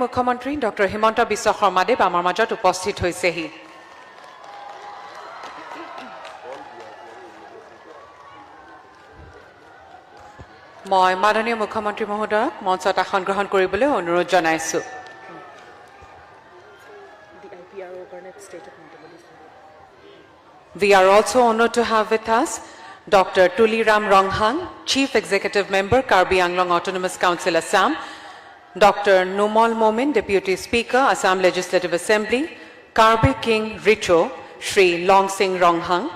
মুখ্যমন্ত্ৰী ডক্টৰ হিমন্ত বিশ্ব শৰ্মাদেৱ আমাৰ মাজত উপস্থিত হৈছেহি। মই মাননীয় মুখ্যমন্ত্ৰী মহোদয়ক মঞ্চত আসন গ্ৰহণ কৰিবলৈ অনুৰোধ জনাইছোঁ। We are also honored to have with us Dr. Tuliram Ronghang, Chief Executive Member, Karbi Anglong Autonomous Council, Assam, Dr. Numol Momin, Deputy Speaker, Assam Legislative Assembly, Karbi King Richo, Shri Long Singh Ronghang,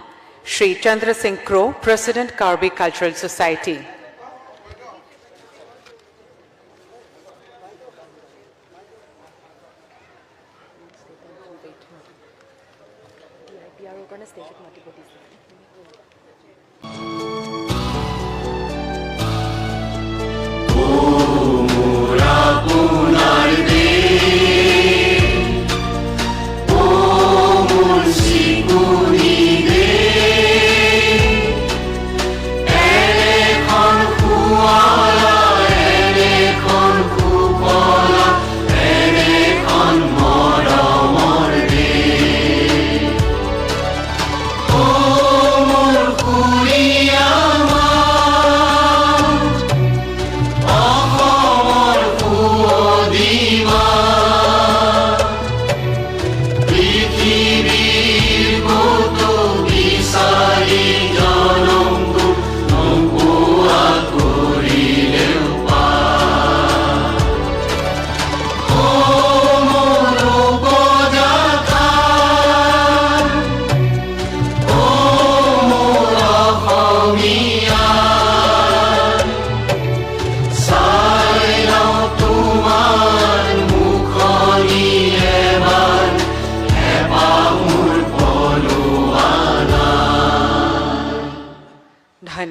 Shri Chandra Singh Crow, President, Karbi Cultural Society.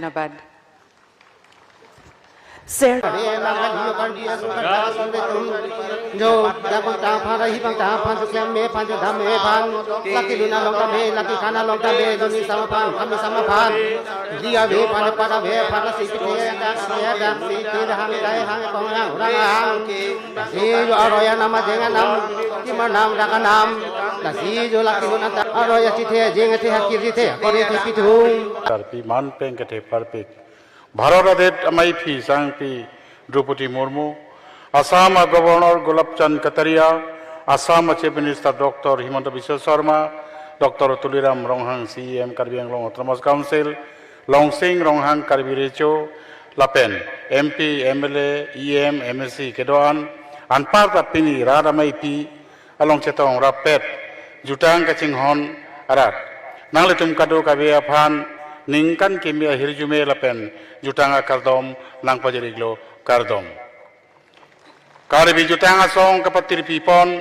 ধন্যবাদ। Sir. Jo dapat tahan rahi bang tahan suklem me pan jo dham me pan laki luna longta me laki kana longta me joni sama pan kami sama pan dia be pan pada be pada si te da si te hang dai hang kong hang orang hang si jo aroya nama jenga nam kimar nam daka nam la si jo laki luna ta aroya si te jenga te hakir te kore te pitung karpi man peng ke te parpik Bharat Amaipi Sangpi Drupadi Murmu, Assam Governor Gulabchand Kataria, Assam Chief Minister Dr. Himanta Biswa Sharma, Dr. Tuliram Ronghang CEM Karbi Anglong Autonomous Council, Long Singh Ronghang Karbi Richo, Lapen, MP, MLA, EM, MSC Kedoan, Anparta Pini Radamaipi, Along Chetong Rapet, Jutang Kachinghon Arat, Nangletum Kado Kabe Aphan, Ningkan kimia hirjume lapen jutanga kardom nang pajeriglo kardom. Karbi jutanga song kapatir pipon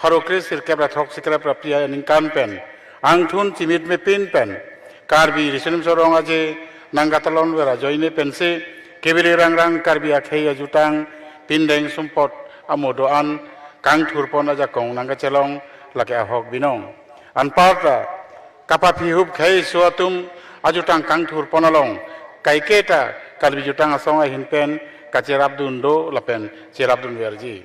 farokris sirkebra thok sikra pria ningkan pen angthun timit me pin pen karbi risenim sorong aje nanggatalon wera joine pense kebiri rangrang karbi akhaya jutang pindeng sumpot amodoan kang thurpon aja kong nangga celong lake ahok binong anparta kapapi hub khai suatum Ajutang kang thur ponalong kaiketa kalbi jutang asong hinpen kacerabdun do lapen cerabdun verji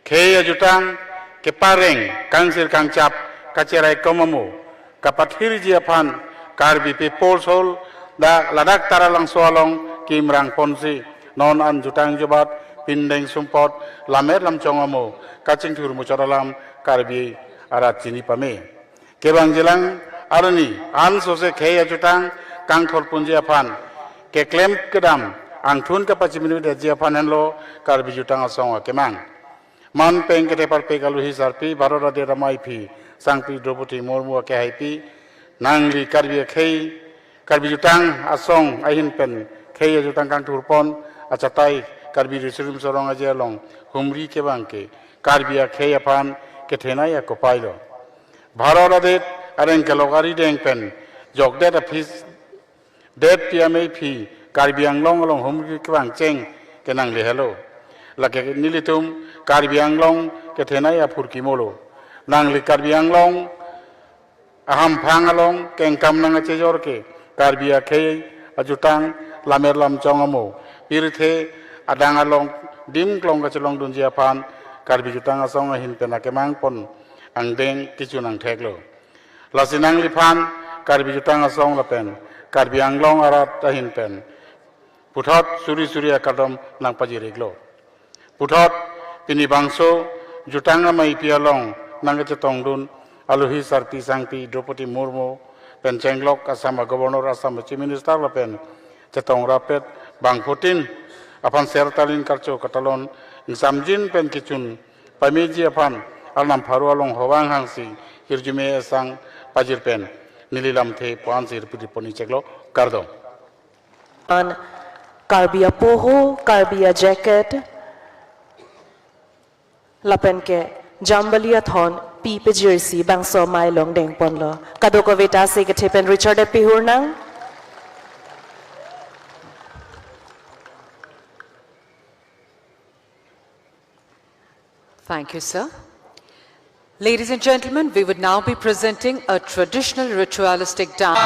khei ajutang kepareng kangsir kangcap kacerai komamu kapathir ji aphan karbi people sol da ladak taralang soalong kimrang ponsi non an jutang jobat pindeng sumpot lamer lamchongamu kaching thur mucharalam karbi arat chini pame kebang jelang Arani an sose khei ajutang kang thol punji aphan ke claim kedam angthun ka pachiminu de ji aphan henlo karbi jutang asong kemang man peng ke par pe galu hi sarpi barora de ramai phi sangpi Drupadi Murmu ke haipi nangli karbi khei karbi jutang asong ahin pen khei ajutang kang thurpon achatai karbi risirim sorong aje long humri ke bangke karbi khei aphan ke thenai ko pailo barora de Areng kalogari deng pen jok det apis det piame phi karbi anglong along humri kwang cheng kenang le hello lake nilitum karbi anglong ke thenai apur kimolo nang li karbi anglong aham phang along kengkam nang chejor ke karbi akhe ajutang lamer lam chongamo pirthe adang along dim klong ka chlong dunjia phan karbi jutang asong ahin pena kemang pon ang deng kicu nang thek lo lasinang liphan karbi jutang asong lapen karbi anglong arat ahin pen puthot suri akadom nang pajirik lo puthot pini bangso jutang amai pialong nang chetong dun aluhi sarpi sangpi Draupadi Murmu pen cenglok Assam Governor Assam Chief Minister lapen chetong rapet bang putin apan sertalin karcho katalon samjin pen kichun pameji apan alnam pharu along howang hangsi hirjume sang pajir pen nililam the pansir pidiponi cheklo kardo an karbia poho karbia jacket lapen ke jambalia thon pi pe jersey bangso mai long deng pon lo kadoko veta se ke thepen Richard Pihurnang. Thank you, sir. Ladies and gentlemen, we would now be presenting a traditional ritualistic dance.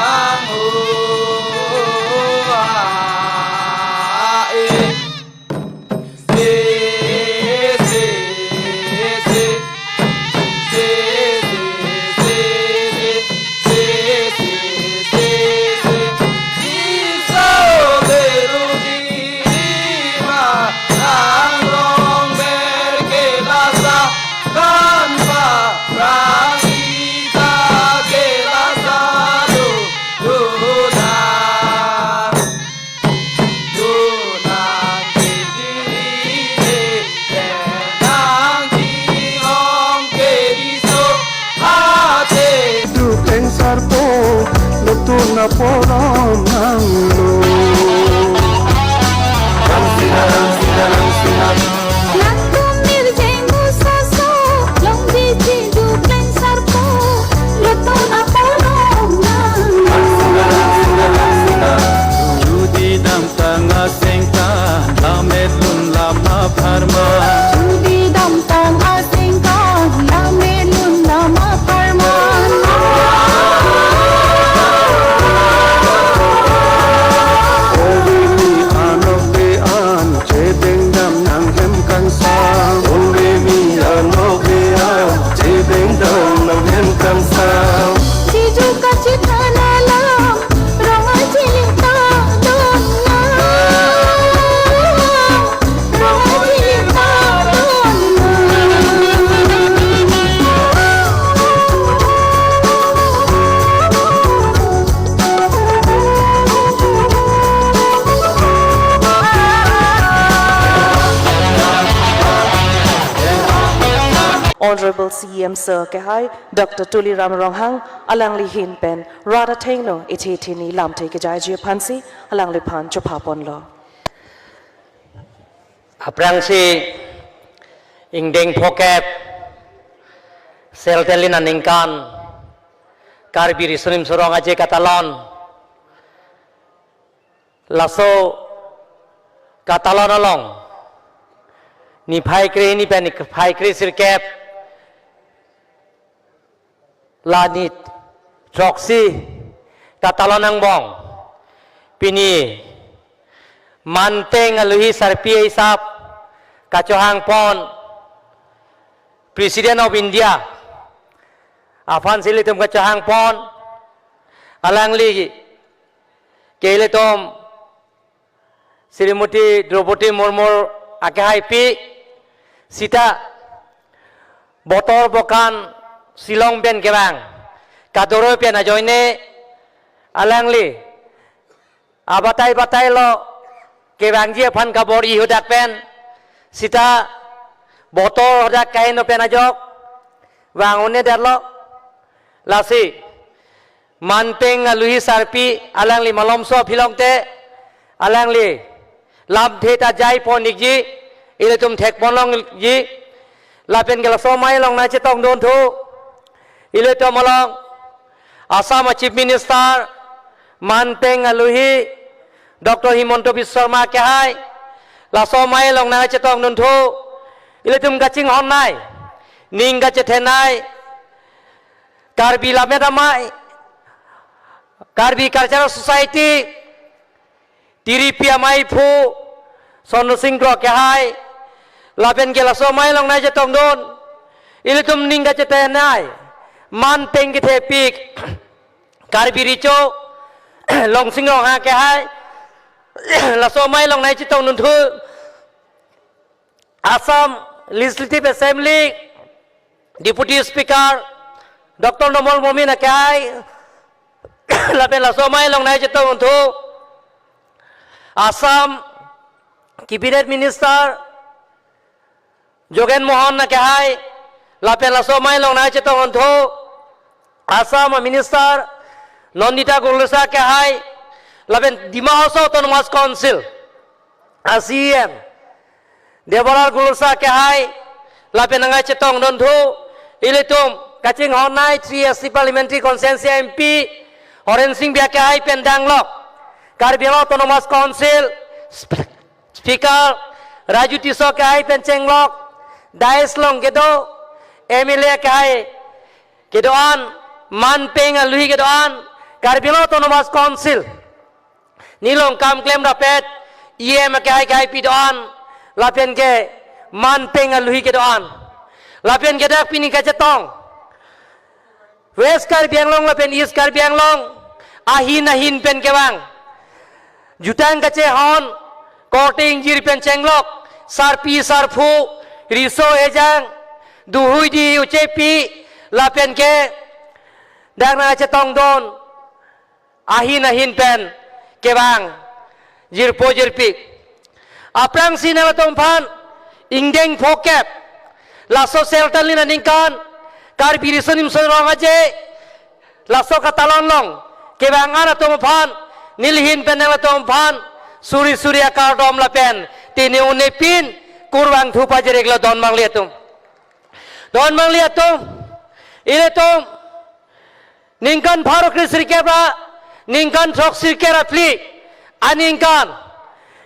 na porom nang lo Lakum nirjengu saso long di jindu plan sarpo luto na porom nang judi dam tanga sengta lamet lun lama pharma Judi dam tang asing ka lame lun lama parman Jiju ka chithana lam ronga chilita donna ronga chilita Honorable CM Sir Kehai, Dr. Tuli Ram Ronghang, Alang Li Hin Pen, Rada Tengno, Itini Lam Take Jai Pansi, Alang Li Pan Chopapon Lo. Aprangsi ingdeng pokep seltelina ningkan karbiri sunim sorong aje katalon laso katalon along ni phai kre ni pen phai kre sirkep lanit troksi katalon ang bong pini manteng aluhi sarpi isap kacohang pon President of India afan silitum kacohang pon alang li keletom Srimati Draupadi Murmu akehai pi sita botor bokan silong ben kebang kadoro pian ajoine alang li abatai batai lo kebang je phan kabor i hodak pen sita botor hodak kain no pen ajok wangone darlo lasi manteng aluhi sarpi alang li malom so philong te alang li lam theta jai ponik ji ile tum thek ponlong ji lapen gel so mai long na chetong don thu ile to malong Assam Chief Minister manteng aluhi Dr. Himanta Biswa Sarma Kehai la so mai long na chetong don thu ile tum gaching hom nai ning ga chethenai karbi la medamai Karbi Cultural Society Tiripia Maipu Sonu Singro Kehai la pen ke la so mai long nai je tong don ile tum ning ga je te nai man peng ke the pik kar bi ri cho long sing long ha ke hai la so mai long nai je tong nun thu Assam Legislative Assembly Deputy Speaker Dr. Nomol Momin Akai la pen la so mai long nai je tong thu Assam Cabinet Minister Jogen Mohan Akai la pen la so mai long nai je tong thu Assam Minister Nondita Gulsa Akai la pen Dima House Autonomous Council ASEAN Debarar Gulsa Akai la pen ngai je tong don thu ilitum kaching honai 3 Parliamentary Constituency MP Oren Singh Biakai pen danglok Karbi Autonomous Council Speaker Raju Tiso Kai pen cenglok Dais long gedo MLA Kai gedoan man peng alui gedoan Karbi Autonomous Council Nilong kam claim rapet IM Kai Kai pidoan lapen ke man peng alui gedoan lapen gedak pini kacetong West Karbi Anglong lapen East Karbi Anglong ahin pen kewang jutang kace hon korting jir pen cenglok sarpi sarfu riso ejang duhui di ucepi lapen ke dang kace tong don ahin pen kewang jirpo jirpi aprang sinala tompan ingdeng phokep la social talina ningkan karbi risonim sorong aje laso katalon long kebangan atau mpan nilhin penel atau mpan suri akar dom lapen tini unepin kurwang thupa jereglo don mang liatum ile tum ningkan pharo krisri kebra ningkan thok sirkera pli aningkan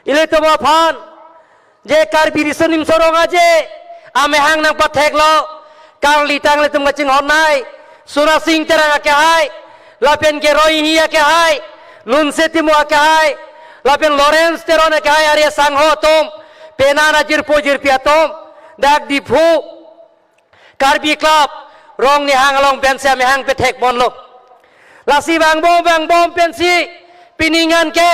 ile tum mpan je karbi risonim sorong aje ame hang nang pathek lo kang litang le tum kaching honai sura sing terang ke hai lapen ke rohingya ke hai lunse timu ke hai lapen Lawrence teron ke hai arya sangho tum penana jirpo piatom dak dipu karbi club rong ni hang along pensi ame hang petek bonlo lasi bang bom pensi piningan ke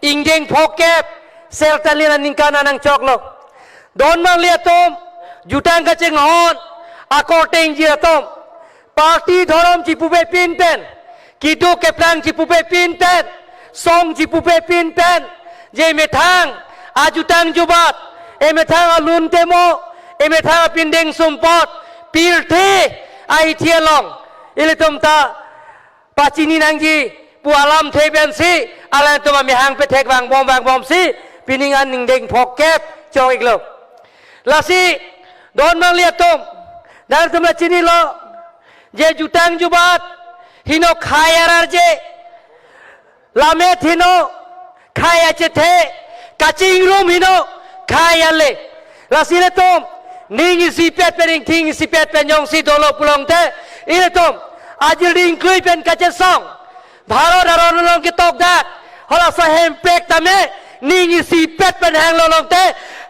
ingdeng phokep seltalina ningkana nang choklo don mang liatom jutang kaching hon akoteng jiratom parti dhorom cipupe pinten kidu keplang cipupe pinten song cipupe pinten je methang ajutang jubat methang alun temo methang pindeng sumpot pilthe ai thialong ilitum ta pacini nangji pualam thebensi ala tuma mehang petek bang bom si piningan ningdeng phokep choiglo lasi don mang liatum dan tumla cini lo je jutang jubat hino khayarar je lamet hino khaya chethe kaching room hino khayale lasile tom ning sipet pering thing sipet penyong si dolo pulong te ile tom ajil ding klui pen kache song bharo daron long ki tok dak hola sa hempek tame ning sipet pen hang long te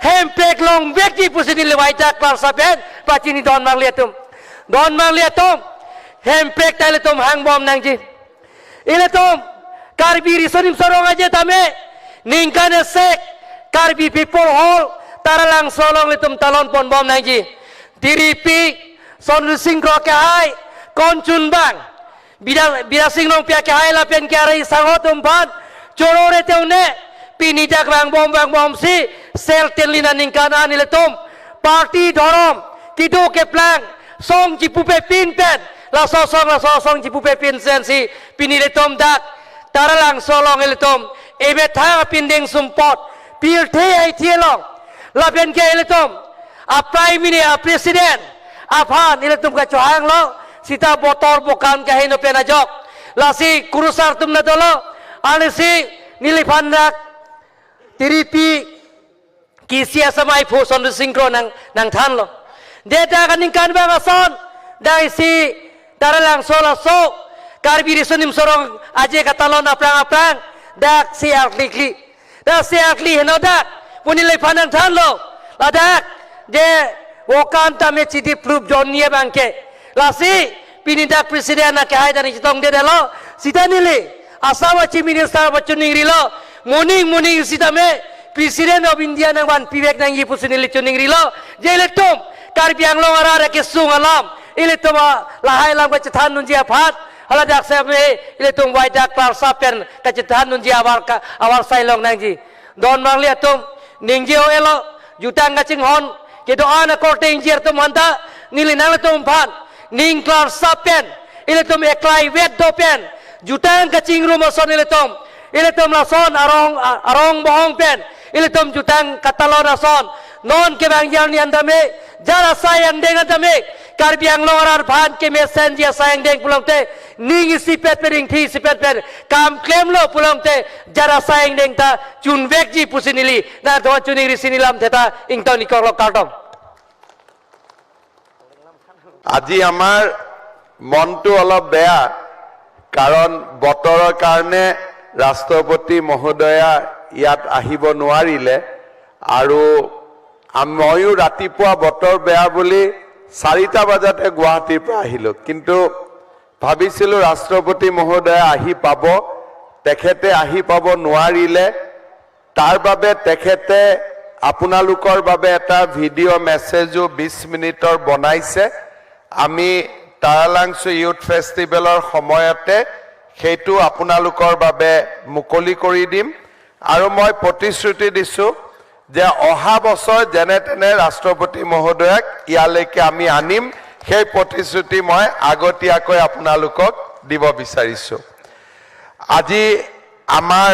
hempek long vekti pusini lewai tak klar sapen pacini don mang liatum hempek tale tom hang bom nangji ile tom karbi risonim sorong aja tame ningkane sek karbi people hall taralang solong litum talon pon bom nangji diripi son singkro ke hai konchun bang bida singnong pia ke hai lapen ke arai sango tumpan chorore teune pinidak bang bom si sel telina ningkana ile tom parti dhorom kidu ke plang song cipupe pinten la sosong cipupe pinten si pinile tom dak taralang solong ile tom ebe tha pindeng sumpot pilthe ai thielong la ben ke ile tom a prime minister president aphan ile tom ka chohang lo sita botor bokan ka hino pena jok la si kurusar tum na dolo ale si niliphan dak tiripi kisia samai pho son singkro nang than lo data kaning kan bang ason dai si taralang sola so karbi risonim sorong aje katalon aprang dak si akli heno dak punilai panang than lo ladak je wokan tame chiti proof jon nie bangke lasi pinidak presiden na kahai dan chitong de dalo sita nili asama chief minister bachuning rilo morning sita me Presiden of India nang wan pivek nang yi pusinili chuning rilo je letum Karbi Anglong ara ke sung alam ile to lahai lam ka chathan nun ji aphat hala dak se me ile tum wai dak par sapen ka chathan nun ji awar sai long nang ji don mang le tum ning ji o elo jutang ka ching hon ke do ana korte injir tum hanta nili nang tum phan ning klar sapen ile tum eklai wet do pen jutang ka ching rum son ile tum la son arong bohong pen ile tum jutang katalon son non ke bang yang ni andame jara sayang deng andame Karbi Anglong arar bhan ke mesen dia sayang deng pulang te ning sipet pering thi sipet per kam claim lo pulang te jara sayang deng ta chun vek ji pusinili na do chuning ri sinilam theta ington ikor lo kartom আজি আমাৰ মনটো অলপ বেয়া কাৰণ বতৰৰ কাৰণে ৰাষ্ট্ৰপতি মহোদয়া ইয়াত আহিব নোৱাৰিলে আৰু ময়ো ৰাতিপুৱা বতৰ বেয়া বুলি 4টা বজাতে গুৱাহাটীৰ পৰা আহিলো কিন্তু ভাবিছিলো ৰাষ্ট্ৰপতি মহোদয়া আহি পাব তেখেতে আহি পাব নোৱাৰিলে তাৰ বাবে তেখেতে আপোনালোকৰ বাবে এটা ভিডিঅ' মেছেজো 20 মিনিটৰ বনাইছে আমি তাৰালাংছু ইউথ ফেষ্টিভেলৰ সময়তে সেইটো আপোনালোকৰ বাবে মুকলি কৰি দিম আৰু মই প্ৰতিশ্ৰুতি দিছো যে অহা বছৰ যেনে তেনে ৰাষ্ট্ৰপতি মহোদয়ক ইয়ালৈকে আমি আনিম সেই প্ৰতিশ্ৰুতি মই আগতীয়াকৈ আপোনালোকক দিব বিচাৰিছো আজি আমাৰ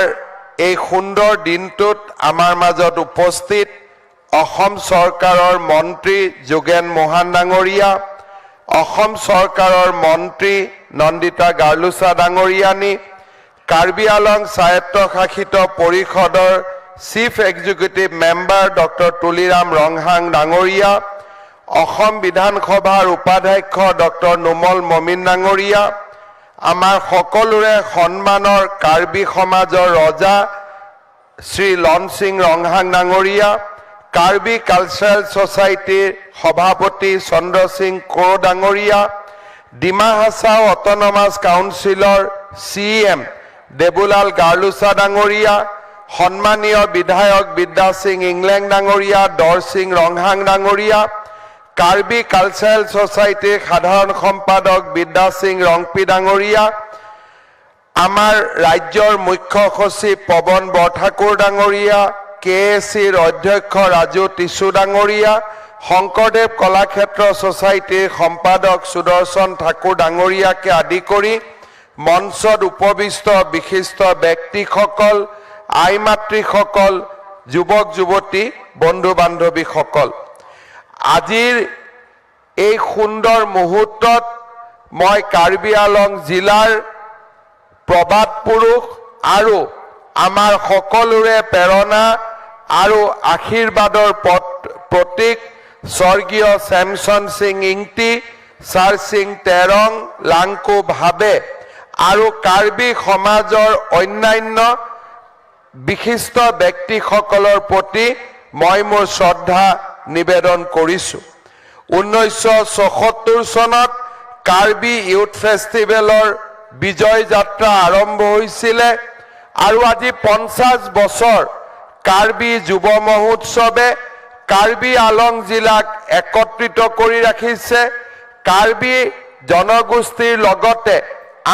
এই সুন্দৰ দিনটোত আমাৰ মাজত উপস্থিত অসম চৰকাৰৰ মন্ত্ৰী যোগেন মোহন ডাঙৰীয়া অসম চৰকাৰৰ মন্ত্ৰী নন্দিতা গাৰ্লুচা ডাঙৰীয়ানী কাৰ্বি আলং স্বায়ত্তশাসিত পৰিষদৰ chief executive member doctor Tuliram Ronghang ডাঙৰীয়া অসম বিধানসভাৰ উপাধ্যক্ষ ডক্টৰ নুমল মমিন ডাঙৰীয়া আমাৰ সকলোৰে সন্মানৰ কাৰ্বি সমাজৰ ৰজা শ্ৰী লন সিং ৰংহাং ডাঙৰীয়া কাৰ্বি কালচাৰেল ছ'চাইটিৰ সভাপতি চন্দ্ৰ সিং কোঁৱৰ ডাঙৰীয়া ডিমা হাছাও অট'নমাছ কাউন্সিলৰ CM দেবুলাল গাৰ্লুচা ডাঙৰীয়া সন্মানীয় বিধায়ক বিদ্যা সিং ইংলেং ডাঙৰীয়া দৰ সিং ৰংহাং ডাঙৰীয়া কাৰ্বি কালচাৰেল ছ'চাইটিৰ সাধাৰণ সম্পাদক বিদ্যা সিং ৰংপি ডাঙৰীয়া আমাৰ ৰাজ্যৰ মুখ্য সচিব পৱন বৰঠাকুৰ ডাঙৰীয়া KACৰ অধ্যক্ষ ৰাজু টিছু ডাঙৰীয়া শংকৰদেৱ কলাক্ষেত্ৰ ছ'চাইটিৰ সম্পাদক সুদৰ্শন ঠাকুৰ ডাঙৰীয়াকে আদি কৰি মঞ্চত উপবিষ্ট বিশিষ্ট ব্যক্তিসকল আই মাতৃসকল যুৱক যুৱতী বন্ধু বান্ধৱীসকল আজিৰ এই সুন্দৰ মুহূৰ্তত মই কাৰ্বি আলং জিলাৰ প্ৰবাদ পুৰুষ আৰু আমাৰ সকলোৰে প্ৰেৰণা আৰু আশীৰ্বাদৰ প্ৰতীক স্বৰ্গীয় চেমছন সিং ইংতি চাৰ সিং তেৰং লাংকু ভাবে আৰু কাৰ্বি সমাজৰ অন্যান্য বিশিষ্ট ব্যক্তিসকলৰ প্ৰতি মই মোৰ শ্ৰদ্ধা নিবেদন কৰিছোঁ 1974 চনত কাৰ্বি ইউথ ফেষ্টিভেলৰ বিজয় যাত্ৰা আৰম্ভ হৈছিল আৰু আজি 50 বছৰ কাৰ্বি যুৱ মহোৎসৱে কাৰ্বি আলং জিলাক একত্ৰিত কৰি ৰাখিছে কাৰ্বি জনগোষ্ঠীৰ লগতে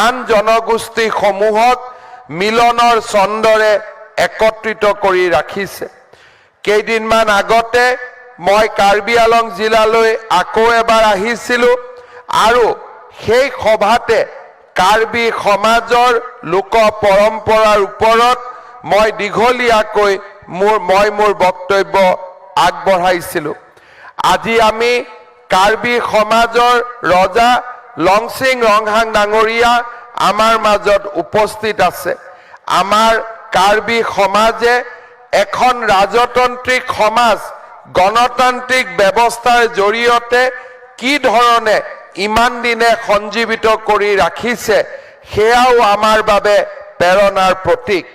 আন জনগোষ্ঠীসমূহক মিলনৰ ছন্দৰে একত্ৰিত কৰি ৰাখিছে কেইদিনমান আগতে মই কাৰ্বি আলং জিলালৈ আকৌ এবাৰ আহিছিলোঁ আৰু সেই সভাতে কাৰ্বি সমাজৰ লোক পৰম্পৰাৰ ওপৰত মই দীঘলীয়াকৈ মোৰ বক্তব্য আগবঢ়াইছিলোঁ আজি আমি কাৰ্বি সমাজৰ ৰজা লংচিং ৰংহাং ডাঙৰীয়া আমাৰ মাজত উপস্থিত আছে আমাৰ কাৰ্বি সমাজে এখন ৰাজতান্ত্ৰিক সমাজ গণতান্ত্ৰিক ব্যৱস্থাৰ জৰিয়তে কি ধৰণে ইমান দিনে সঞ্জীৱিত কৰি ৰাখিছে সেয়াও আমাৰ বাবে প্ৰেৰণাৰ প্ৰতীক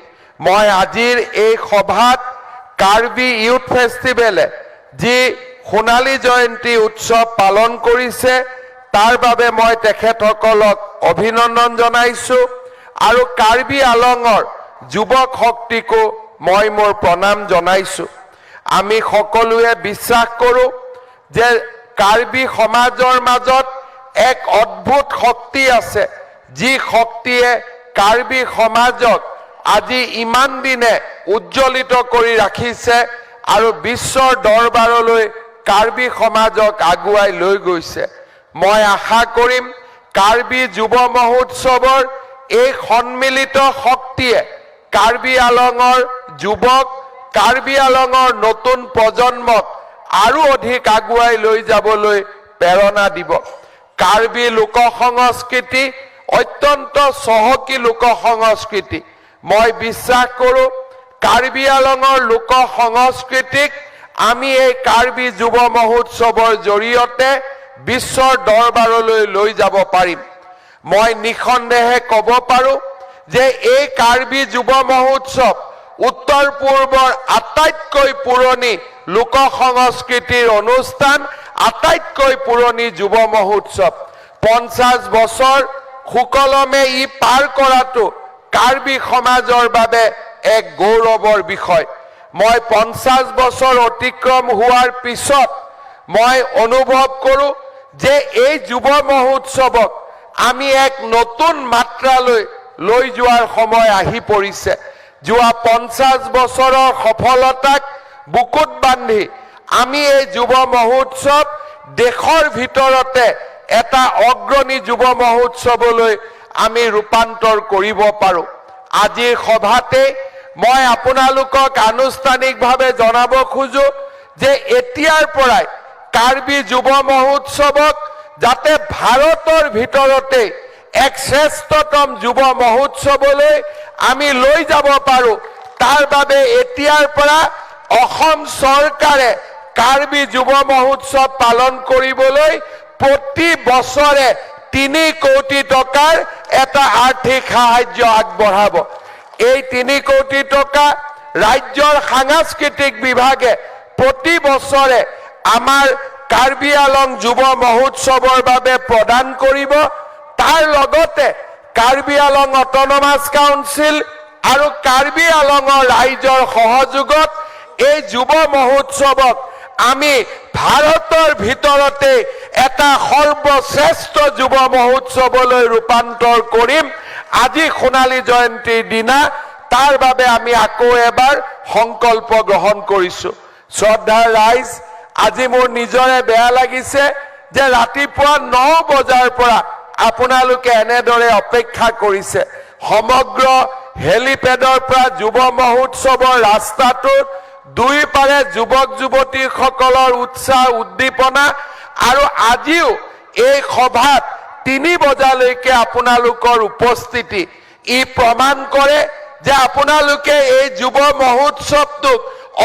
মই আজিৰ এই সভাত কাৰ্বি ইউথ ফেষ্টিভেলে যি সোণালী জয়ন্তী উৎসৱ পালন কৰিছে তাৰ বাবে মই তেখেতসকলক অভিনন্দন জনাইছো আৰু কাৰ্বি আলঙৰ যুৱক শক্তিকো মই মোৰ প্ৰণাম জনাইছো আমি সকলোৱে বিশ্বাস কৰোঁ যে কাৰ্বি সমাজৰ মাজত এক অদ্ভুত শক্তি আছে যি শক্তিয়ে কাৰ্বি সমাজক আজি ইমান দিনে উজ্জ্বলিত কৰি ৰাখিছে আৰু বিশ্বৰ দৰবাৰলৈ কাৰ্বি সমাজক আগুৱাই লৈ গৈছে মই আশা কৰিম কাৰ্বি যুৱ মহোৎসৱৰ এই সন্মিলিত শক্তিয়ে কাৰ্বি আলঙৰ যুৱক কাৰ্বি আলঙৰ নতুন প্ৰজন্মক আৰু অধিক আগুৱাই লৈ যাবলৈ প্ৰেৰণা দিব কাৰ্বি লোক সংস্কৃতি অত্যন্ত চহকী লোক সংস্কৃতি মই বিশ্বাস কৰোঁ কাৰ্বি আলঙৰ লোক সংস্কৃতিক আমি এই কাৰ্বি যুৱ মহোৎসৱৰ জৰিয়তে বিশ্বৰ দৰবাৰলৈ লৈ যাব পাৰিম মই নিঃসন্দেহে ক'ব পাৰোঁ যে এই কাৰ্বি যুৱ মহোৎসৱ উত্তৰ পূৰ্বৰ আটাইতকৈ পুৰণি লোক সংস্কৃতিৰ অনুষ্ঠান আটাইতকৈ পুৰণি যুৱ মহোৎসৱ 50 বছৰ সুকলমে ই পাৰ কৰাটো কাৰ্বি সমাজৰ বাবে এক গৌৰৱৰ বিষয় মই 50 বছৰ অতিক্ৰম হোৱাৰ পিছত মই অনুভৱ কৰোঁ যে এই যুৱ মহোৎসৱক আমি এক নতুন মাত্ৰালৈ লৈ যোৱাৰ সময় আহি পৰিছে যোৱা 50 বছৰৰ সফলতাক বুকুত বান্ধি আমি এই যুৱ মহোৎসৱ দেশৰ ভিতৰতে এটা অগ্ৰণী যুৱ মহোৎসৱলৈ আমি ৰূপান্তৰ কৰিব পাৰোঁ আজিৰ সভাতে মই আপোনালোকক আনুষ্ঠানিকভাৱে জনাব খোজো যে এতিয়াৰ পৰাই কাৰ্বি যুৱ মহোৎসৱক যাতে ভাৰতৰ ভিতৰতে এক শ্ৰেষ্ঠতম যুৱ মহোৎসৱলৈ আমি লৈ যাব পাৰোঁ তাৰ বাবে এতিয়াৰ পৰা অসম চৰকাৰে কাৰ্বি যুৱ মহোৎসৱ পালন কৰিবলৈ প্ৰতি বছৰে 3 কোটি টকাৰ এটা আৰ্থিক সাহায্য আগবঢ়াব এই 3 কোটি টকা ৰাজ্যৰ সাংস্কৃতিক বিভাগে প্ৰতি বছৰে আমাৰ কাৰ্বি আলং যুৱ মহোৎসৱৰ বাবে প্ৰদান কৰিব তাৰ লগতে কাৰ্বি আলং অট'নমাছ কাউন্সিল আৰু কাৰ্বি আলঙৰ ৰাইজৰ সহযোগত এই যুৱ মহোৎসৱক আমি ভাৰতৰ ভিতৰতে এটা সৰ্বশ্ৰেষ্ঠ যুৱ মহোৎসৱলৈ ৰূপান্তৰ কৰিম আজি সোণালী জয়ন্তীৰ দিনা তাৰ বাবে আমি আকৌ এবাৰ সংকল্প গ্ৰহণ কৰিছোঁ শ্ৰদ্ধাৰ ৰাইজ আজি মোৰ নিজৰে বেয়া লাগিছে যে ৰাতিপুৱা 9 বজাৰ পৰা আপোনালোকে এনেদৰে অপেক্ষা কৰিছে সমগ্ৰ হেলিপেডৰ পৰা যুৱ মহোৎসৱৰ ৰাস্তাটোত দুইপাৰে যুৱক যুৱতীসকলৰ উৎসাহ উদ্দীপনা আৰু আজিও এই সভাত 3 বজালৈকে আপোনালোকৰ উপস্থিতি ই প্ৰমাণ কৰে যে আপোনালোকে এই যুৱ মহোৎসৱটোক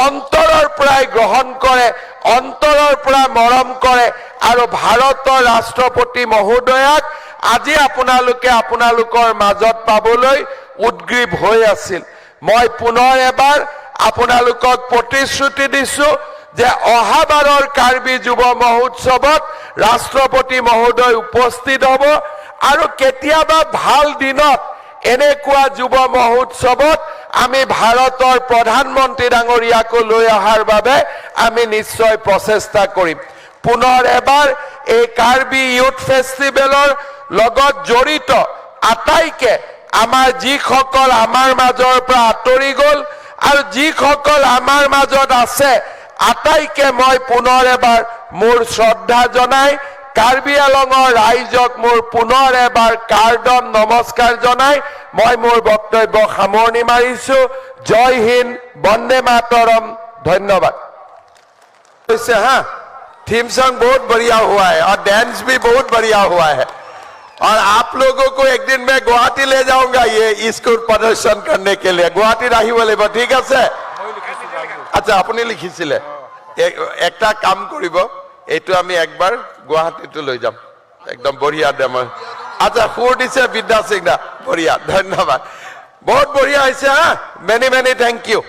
অন্তৰৰ পৰাই গ্ৰহণ কৰে অন্তৰৰ পৰা মৰম কৰে আৰু ভাৰতৰ ৰাষ্ট্ৰপতি মহোদয়াক আজি আপোনালোকে আপোনালোকৰ মাজত পাবলৈ উদ্গ্ৰীৱ হৈ আছিল মই পুনৰ এবাৰ আপোনালোকক প্ৰতিশ্ৰুতি দিছোঁ যে অহাবাৰৰ কাৰ্বি যুৱ মহোৎসৱত ৰাষ্ট্ৰপতি মহোদয় উপস্থিত হ'ব আৰু কেতিয়াবা ভাল দিনত এনেকুৱা যুৱ মহোৎসৱত আমি ভাৰতৰ প্ৰধানমন্ত্ৰী ডাঙৰীয়াকো লৈ অহাৰ বাবে আমি নিশ্চয় প্ৰচেষ্টা কৰিম পুনৰ এবাৰ এই কাৰ্বি ইউথ ফেষ্টিভেলৰ লগত জড়িত আটাইকে আমাৰ যিসকল আমাৰ মাজৰ পৰা আঁতৰি গ'ল আৰু যিসকল আমাৰ মাজত আছে আটাইকে মই পুনৰ এবাৰ মোৰ শ্ৰদ্ধা জনাই কাৰ্বি আলঙৰ ৰাইজক মোৰ পুনৰ এবাৰ কাৰ্ডন নমস্কাৰ জনাই মই মোৰ বক্তব্য সামৰণি মাৰিছোঁ জয় হিন্দ বন্দে मातरम धन्यवाद हाँ थीम सॉन्ग बहुत बढ़िया हुआ है और डांस भी बहुत बढ़िया हुआ है और आप लोगों को एक दिन मैं गुवाहाटी ले जाऊंगा ये इसको प्रदर्शन करने के लिए गुवाहाटी राही बोले ठीक है अच्छा अपनी लिखिছিলে একটা কাম কৰিব এইটো আমি একবাৰ গুৱাহাটীটো লৈ যাম একদম বঢ়িয়া ডেমো আচ্ছা সুৰ দিছে বিদ্যা সিং দা বঢ়িয়া ধন্যবাদ বহুত বঢ়িয়া হৈছে হা মেনি মেনি থ্যাংক ইউ